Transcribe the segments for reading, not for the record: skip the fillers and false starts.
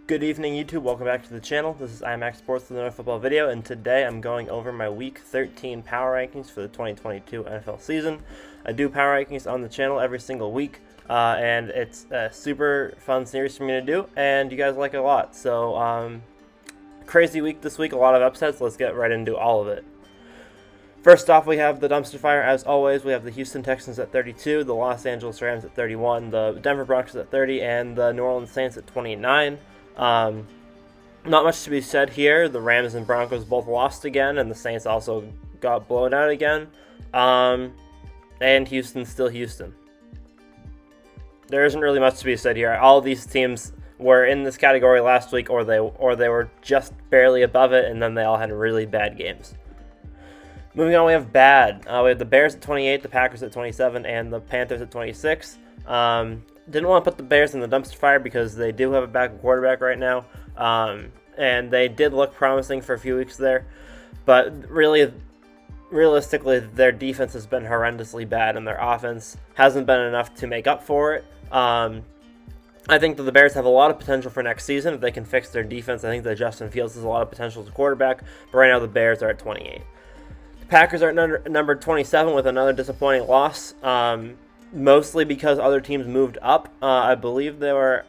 Good evening, YouTube. Welcome back to the channel. This is IMAX Sports with another football video, and today I'm going over my Week 13 power rankings for the 2022 NFL season. I do power rankings on the channel every single week, and it's a super fun series for me to do, and you guys like it a lot. So, crazy week this week, a lot of upsets. Let's get right into all of it. First off, we have the dumpster fire. As always, we have the Houston Texans at 32, the Los Angeles Rams at 31, the Denver Broncos at 30, and the New Orleans Saints at 29. Not much to be said here. The Rams and Broncos both lost again, and the Saints also got blown out again. And Houston's still Houston. There isn't really much to be said here. All of these teams were in this category last week, or they were just barely above it, and then they all had really bad games. Moving on, we have bad. We have the Bears at 28, the Packers at 27, and the Panthers at 26. Didn't want to put the Bears in the dumpster fire because they do have a backup quarterback right now, and they did look promising for a few weeks there, but realistically, their defense has been horrendously bad, and their offense hasn't been enough to make up for it. I think that the Bears have a lot of potential for next season if they can fix their defense. I think that Justin Fields has a lot of potential as a quarterback, but right now the Bears are at 28. The Packers are at number 27 with another disappointing loss. Mostly because other teams moved up. I believe they were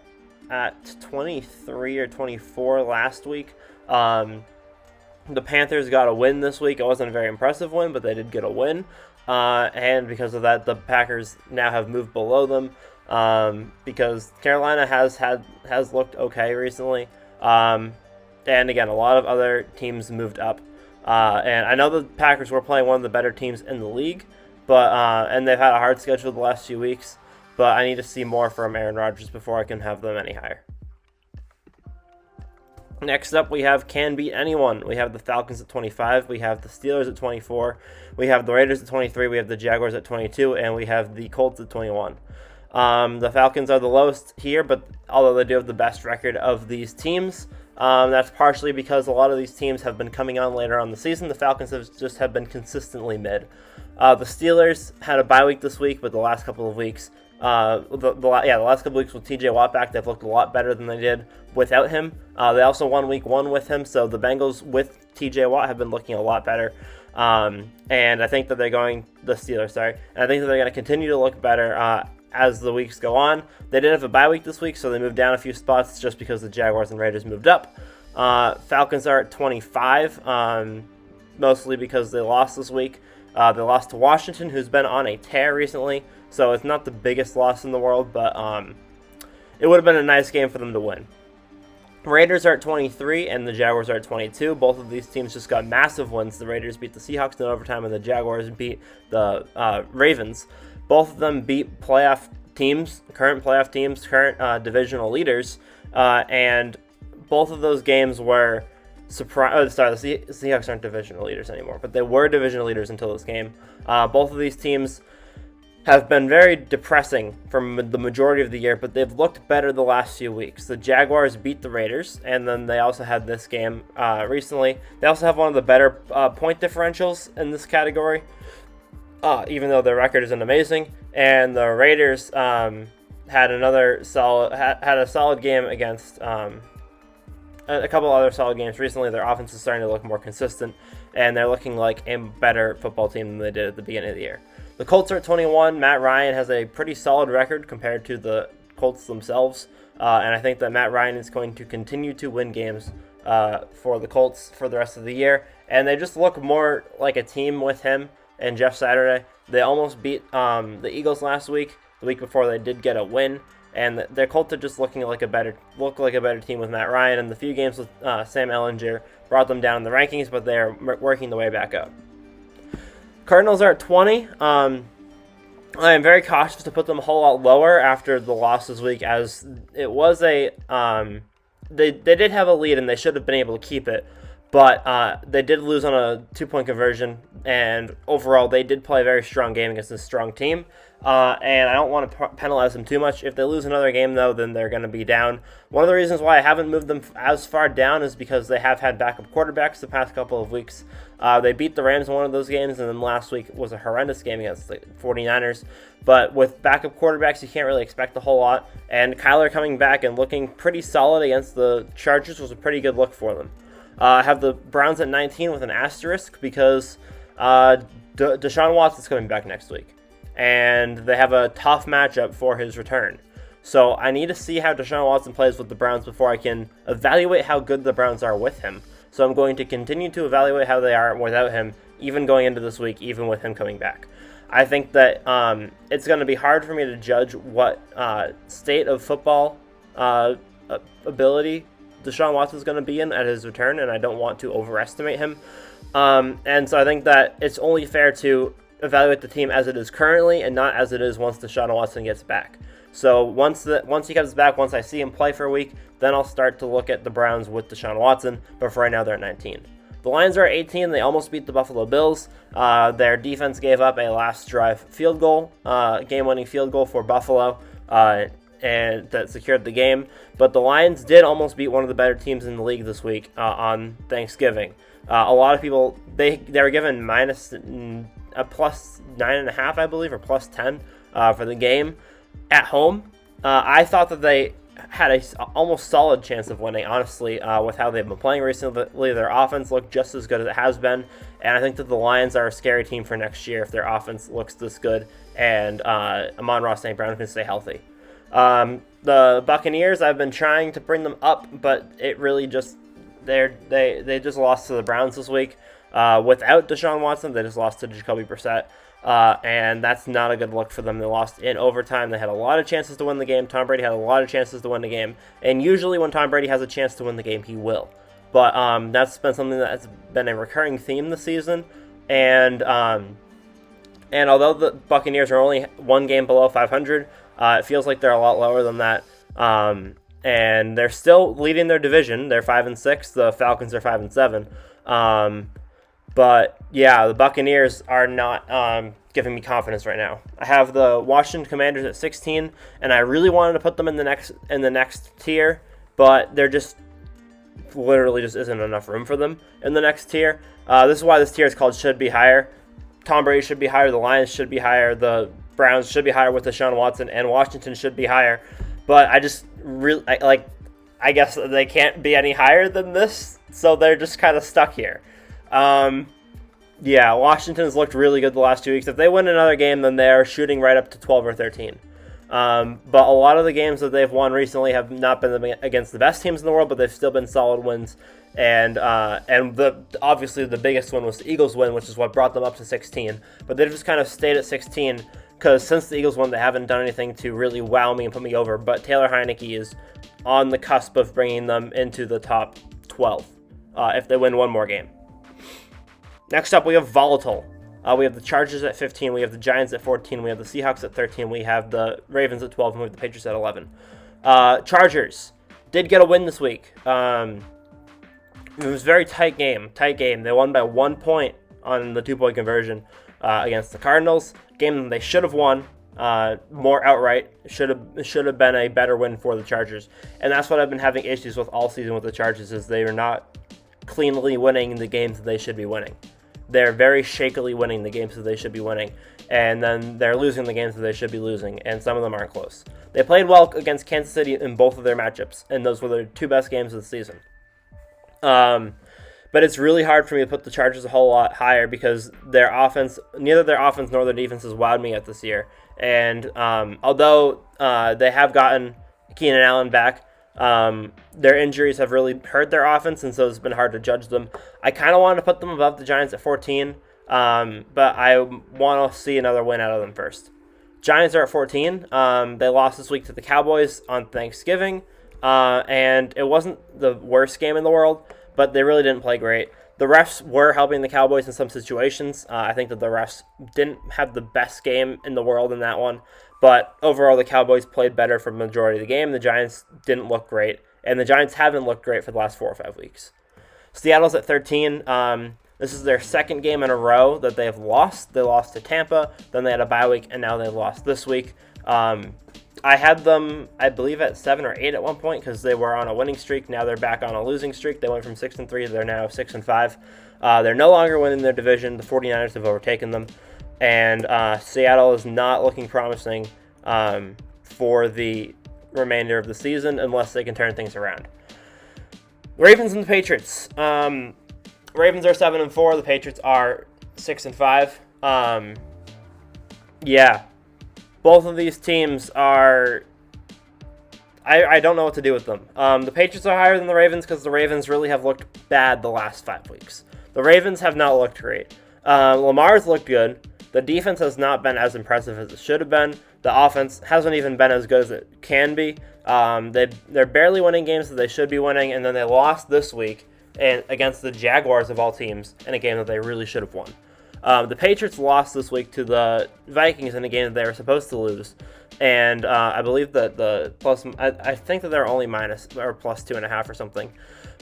at 23 or 24 last week. The Panthers got a win this week. It wasn't a very impressive win, but they did get a win. And because of that, the Packers now have moved below them because Carolina has looked okay recently. And again, a lot of other teams moved up. And I know the Packers were playing one of the better teams in the league. But and they've had a hard schedule the last few weeks, but I need to see more from Aaron Rodgers before I can have them any higher. Next up, we have can beat anyone. We have the Falcons at 25, we have the Steelers at 24, we have the Raiders at 23, we have the Jaguars at 22, and we have the Colts at 21. The Falcons are the lowest here, but although they do have the best record of these teams, that's partially because a lot of these teams have been coming on later on the season. The Falcons have been consistently mid. The Steelers had a bye week this week, but the last couple of weeks, the last couple of weeks with TJ Watt back, they've looked a lot better than they did without him. They also won week 1 with him, so the Bengals with TJ Watt have been looking a lot better. And I think that and I think that they're going to continue to look better as the weeks go on. They did have a bye week this week, so they moved down a few spots just because the Jaguars and Raiders moved up. Falcons are at 25, mostly because they lost this week. They lost to Washington, who's been on a tear recently, so it's not the biggest loss in the world, but it would have been a nice game for them to win. Raiders are at 23, and the Jaguars are at 22. Both of these teams just got massive wins. The Raiders beat the Seahawks in overtime, and the Jaguars beat the Ravens. Both of them beat current playoff teams, current divisional leaders, and both of those games were the Seahawks aren't divisional leaders anymore, but they were divisional leaders until this game. Both of these teams have been very depressing for the majority of the year, but they've looked better the last few weeks. The Jaguars beat the Raiders, and then they also had this game recently. They also have one of the better point differentials in this category, even though their record isn't amazing. And the Raiders had a solid game against a couple other solid games recently. Their offense is starting to look more consistent, and they're looking like a better football team than they did at the beginning of the year. The Colts are at 21. Matt Ryan has a pretty solid record compared to the Colts themselves, and I think that Matt Ryan is going to continue to win games for the Colts for the rest of the year, and they just look more like a team with him and Jeff Saturday. They almost beat the Eagles last week. The week before, they did get a win. And their Colts are just looking like a better team with Matt Ryan. And the few games with Sam Ehlinger brought them down in the rankings, but they are working their way back up. Cardinals are at 20. I am very cautious to put them a whole lot lower after the loss this week, as it was they did have a lead and they should have been able to keep it, but they did lose on a 2-point conversion, and overall they did play a very strong game against a strong team. And I don't want to penalize them too much. If they lose another game, though, then they're going to be down. One of the reasons why I haven't moved them as far down is because they have had backup quarterbacks the past couple of weeks. They beat the Rams in one of those games, and then last week was a horrendous game against the 49ers. But with backup quarterbacks, you can't really expect a whole lot. And Kyler coming back and looking pretty solid against the Chargers was a pretty good look for them. I have the Browns at 19 with an asterisk because Deshaun Watson's coming back next week. And they have a tough matchup for his return. So I need to see how Deshaun Watson plays with the Browns before I can evaluate how good the Browns are with him. So I'm going to continue to evaluate how they are without him, even going into this week, even with him coming back. I think that it's going to be hard for me to judge what state of football ability Deshaun Watson is going to be in at his return, and I don't want to overestimate him. And so I think that it's only fair to evaluate the team as it is currently and not as it is once Deshaun Watson gets back. So once he comes back, once I see him play for a week, then I'll start to look at the Browns with Deshaun Watson, but for right now they're at 19. The Lions are at 18. They almost beat the Buffalo Bills. Their defense gave up a last drive field goal, game-winning field goal for Buffalo, and that secured the game. But the Lions did almost beat one of the better teams in the league this week on Thanksgiving. A lot of people, they were given a plus 9.5, I believe, or plus 10 for the game at home. I thought that they had a almost solid chance of winning, honestly, with how they've been playing recently. Their offense looked just as good as it has been, and I think that the Lions are a scary team for next year if their offense looks this good and Amon-Ra St. Brown can stay healthy. The Buccaneers, I've been trying to bring them up, but it really just they just lost to the Browns this week. Without Deshaun Watson, they just lost to Jacoby Brissett, and that's not a good look for them. They lost in overtime. They had a lot of chances to win the game. Tom Brady had a lot of chances to win the game, and usually when Tom Brady has a chance to win the game, he will. But that's been something that's been a recurring theme this season, and although the Buccaneers are only one game below 500, it feels like they're a lot lower than that. And they're still leading their division. They're 5-6. The Falcons are 5-7. But yeah, the Buccaneers are not giving me confidence right now. I have the Washington Commanders at 16, and I really wanted to put them in the next tier, but there just literally just isn't enough room for them in the next tier. This is why this tier is called Should Be Higher. Tom Brady should be higher. The Lions should be higher. The Browns should be higher with Deshaun Watson, and Washington should be higher. But I just really I guess they can't be any higher than this, so they're just kind of stuck here. Yeah, Washington's looked really good the last 2 weeks. If they win another game, then they're shooting right up to 12 or 13. But a lot of the games that they've won recently have not been against the best teams in the world, but they've still been solid wins. And obviously the biggest one was the Eagles win, which is what brought them up to 16. But they've just kind of stayed at 16 because since the Eagles won, they haven't done anything to really wow me and put me over. But Taylor Heineke is on the cusp of bringing them into the top 12 if they win one more game. Next up, we have Volatile. We have the Chargers at 15. We have the Giants at 14. We have the Seahawks at 13. We have the Ravens at 12. And we have the Patriots at 11. Chargers did get a win this week. It was a very tight game. They won by 1 point on the 2-point conversion against the Cardinals. Game they should have won more outright. Should have been a better win for the Chargers. And that's what I've been having issues with all season with the Chargers is they are not cleanly winning the games that they should be winning. They're very shakily winning the games that they should be winning, and then they're losing the games that they should be losing, and some of them aren't close. They played well against Kansas City in both of their matchups, and those were their two best games of the season. But it's really hard for me to put the Chargers a whole lot higher because neither their offense nor their defense has wowed me yet this year. And although they have gotten Keenan Allen back, their injuries have really hurt their offense, and so it's been hard to judge them. I kind of wanted to put them above the Giants at 14, but I want to see another win out of them first. Giants are at 14. They lost this week to the Cowboys on Thanksgiving, and it wasn't the worst game in the world, but they really didn't play great. The refs were helping the Cowboys in some situations. I think that the refs didn't have the best game in the world in that one. But overall, the Cowboys played better for the majority of the game. The Giants didn't look great. And the Giants haven't looked great for the last 4 or 5 weeks. Seattle's at 13. This is their second game in a row that they have lost. They lost to Tampa, then they had a bye week, and now they lost this week. I had them, I believe, at 7 or 8 at one point because they were on a winning streak. Now they're back on a losing streak. They went from 6-3. They're now 6-5. They're no longer winning their division. The 49ers have overtaken them. And Seattle is not looking promising for the remainder of the season unless they can turn things around. Ravens and the Patriots. Ravens are 7-4. The Patriots are 6-5. Yeah. Both of these teams are... I don't know what to do with them. The Patriots are higher than the Ravens because the Ravens really have looked bad the last 5 weeks. The Ravens have not looked great. Lamar's looked good. The defense has not been as impressive as it should have been. The offense hasn't even been as good as it can be. They're barely winning games that they should be winning, and then they lost this week against the Jaguars of all teams in a game that they really should have won. The Patriots lost this week to the Vikings in a game that they were supposed to lose, and I believe that I think that they're only minus or plus 2.5 or something,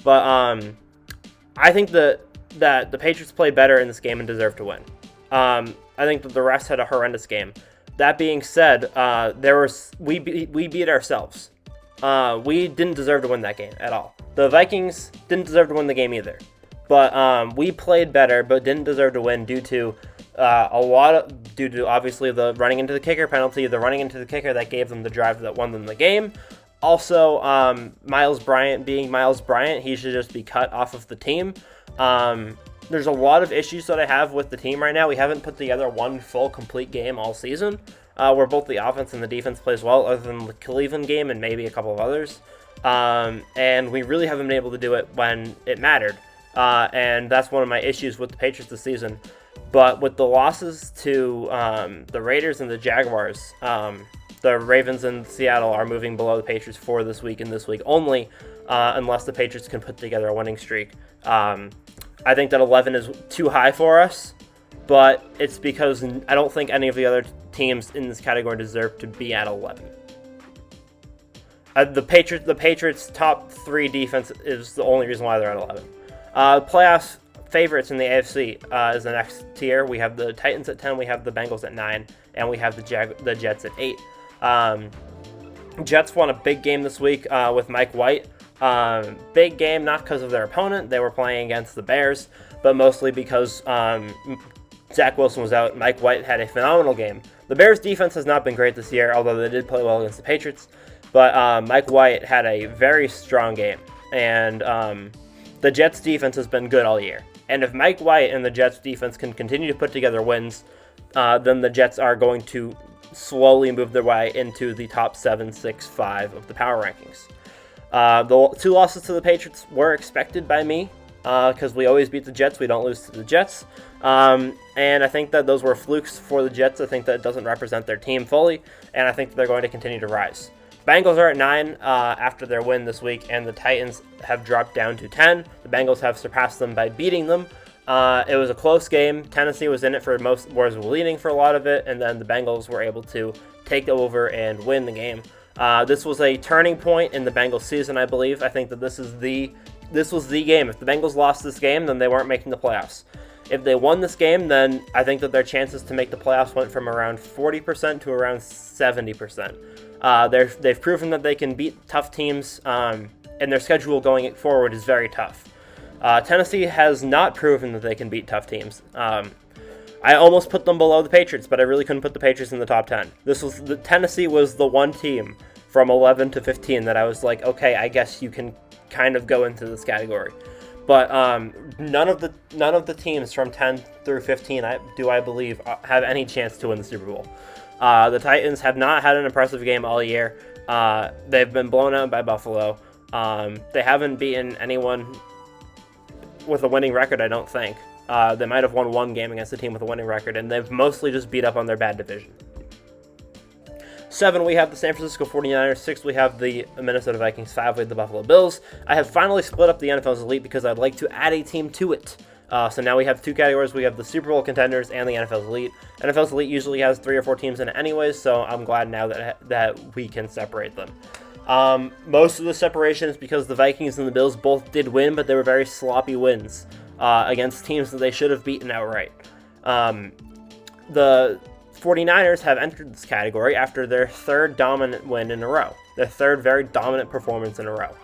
but I think that the Patriots played better in this game and deserve to win. I think that the refs had a horrendous game. That being said, we beat ourselves. We didn't deserve to win that game at all. The Vikings didn't deserve to win the game either. But we played better, but didn't deserve to win due to obviously the running into the kicker penalty, the running into the kicker that gave them the drive that won them the game. Also, Miles Bryant being Miles Bryant, he should just be cut off of the team. There's a lot of issues that I have with the team right now. We haven't put together one full, complete game all season, where both the offense and the defense plays well, other than the Cleveland game and maybe a couple of others. And we really haven't been able to do it when it mattered. And that's one of my issues with the Patriots this season. But with the losses to the Raiders and the Jaguars, the Ravens and Seattle are moving below the Patriots for this week and this week only, unless the Patriots can put together a winning streak. I think that 11 is too high for us, but it's because I don't think any of the other teams in this category deserve to be at 11. The Patriots' top 3 defense is the only reason why they're at 11. Playoff favorites in the AFC is the next tier. We have the Titans at 10, we have the Bengals at 9, and we have the Jets at 8. Jets won a big game this week with Mike White. Big game, not because of their opponent. They were playing against the Bears, but mostly because Zach Wilson was out. Mike White had a phenomenal game. The Bears' defense has not been great this year, although they did play well against the Patriots. But Mike White had a very strong game, and the Jets' defense has been good all year. And if Mike White and the Jets' defense can continue to put together wins, then the Jets are going to slowly move their way into the top 7, 6, 5 of the power rankings. The 2 losses to the Patriots were expected by me because we always beat the Jets. We don't lose to the Jets. And I think that those were flukes for the Jets. I think that it doesn't represent their team fully, and I think that they're going to continue to rise. Bengals are at 9 after their win this week, and the Titans have dropped down to 10. The Bengals have surpassed them by beating them. It was a close game. Tennessee was in it for most, was leading for a lot of it, and then the Bengals were able to take over and win the game. This was a turning point in the Bengals season, I believe. I think that this was the game. If the Bengals lost this game, then they weren't making the playoffs. If they won this game, then I think that their chances to make the playoffs went from around 40% to around 70%. They've proven that they can beat tough teams, and their schedule going forward is very tough. Tennessee has not proven that they can beat tough teams. I almost put them below the Patriots, but I really couldn't put the Patriots in the top 10. Tennessee was the one team from 11 to 15 that I was like, okay, I guess you can kind of go into this category. But none of the teams from 10 through 15, I believe, have any chance to win the Super Bowl. The Titans have not had an impressive game all year. They've been blown out by Buffalo. They haven't beaten anyone with a winning record, I don't think. They might have won one game against a team with a winning record, and they've mostly just beat up on their bad division. 7, we have the San Francisco 49ers. 6, we have the Minnesota Vikings. 5, we have the Buffalo Bills. I have finally split up the NFL's Elite because I'd like to add a team to it. So now we have 2 categories. We have the Super Bowl contenders and the NFL's Elite. NFL's Elite usually has 3 or 4 teams in it anyways, so I'm glad now that we can separate them. Most of the separation is because the Vikings and the Bills both did win, but they were very sloppy wins. against teams that they should have beaten outright. The 49ers have entered this category after their third dominant win in a row, their third very dominant performance in a row.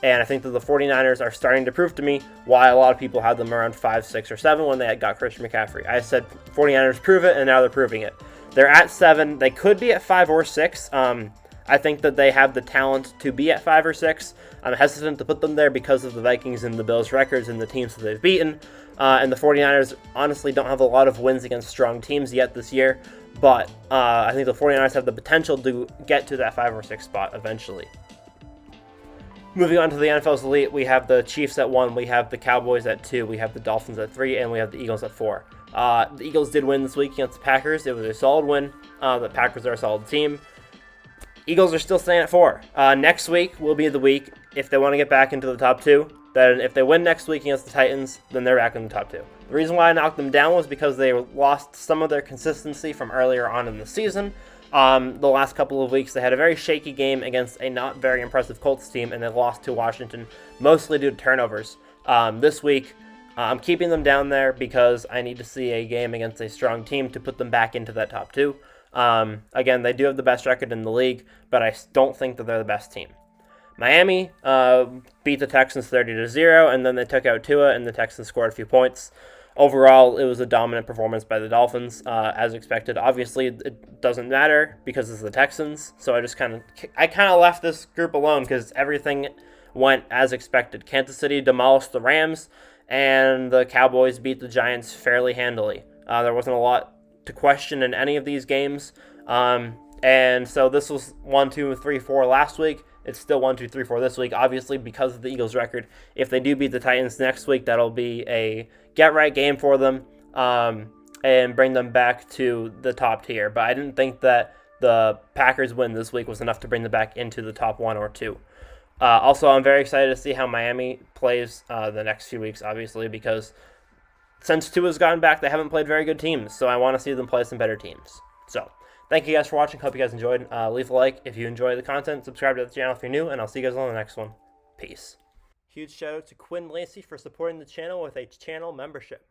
And I think that the 49ers are starting to prove to me why a lot of people had them around 5, 6, or 7 when they got Christian McCaffrey. I said 49ers prove it, and now they're proving it. They're at 7. They could be at 5 or 6. I think that they have the talent to be at 5 or 6. I'm hesitant to put them there because of the Vikings and the Bills' records and the teams that they've beaten. And the 49ers honestly don't have a lot of wins against strong teams yet this year. But I think the 49ers have the potential to get to that 5 or 6 spot eventually. Moving on to the NFL's elite, we have the Chiefs at 1, we have the Cowboys at 2, we have the Dolphins at 3, and we have the Eagles at 4. The Eagles did win this week against the Packers. It was a solid win. The Packers are a solid team. Eagles are still staying at 4. Next week will be the week if they want to get back into the top 2. Then if they win next week against the Titans, then they're back in the top 2. The reason why I knocked them down was because they lost some of their consistency from earlier on in the season. The last couple of weeks, they had a very shaky game against a not very impressive Colts team, and they lost to Washington, mostly due to turnovers. This week, I'm keeping them down there because I need to see a game against a strong team to put them back into that top 2. Again, they do have the best record in the league, but I don't think that they're the best team. Miami beat the Texans 30-0, and then they took out Tua, and the Texans scored a few points. Overall, it was a dominant performance by the Dolphins, as expected. Obviously, it doesn't matter because it's the Texans, so I kind of left this group alone because everything went as expected. Kansas City demolished the Rams, and the Cowboys beat the Giants fairly handily. There wasn't a lot to question in any of these games, and so this was 1, 2, 3, 4 last week. It's still 1, 2, 3, 4 this week. Obviously, because of the Eagles' record, if they do beat the Titans next week, that'll be a get-right game for them and bring them back to the top tier. But I didn't think that the Packers win this week was enough to bring them back into the top 1 or 2. Also, I'm very excited to see how Miami plays the next few weeks, obviously, because since Tua's gotten back, they haven't played very good teams. So I want to see them play some better teams. So thank you guys for watching. Hope you guys enjoyed. Leave a like if you enjoy the content. Subscribe to the channel if you're new, and I'll see you guys on the next one. Peace. Huge shout out to Quinn Lacey for supporting the channel with a channel membership.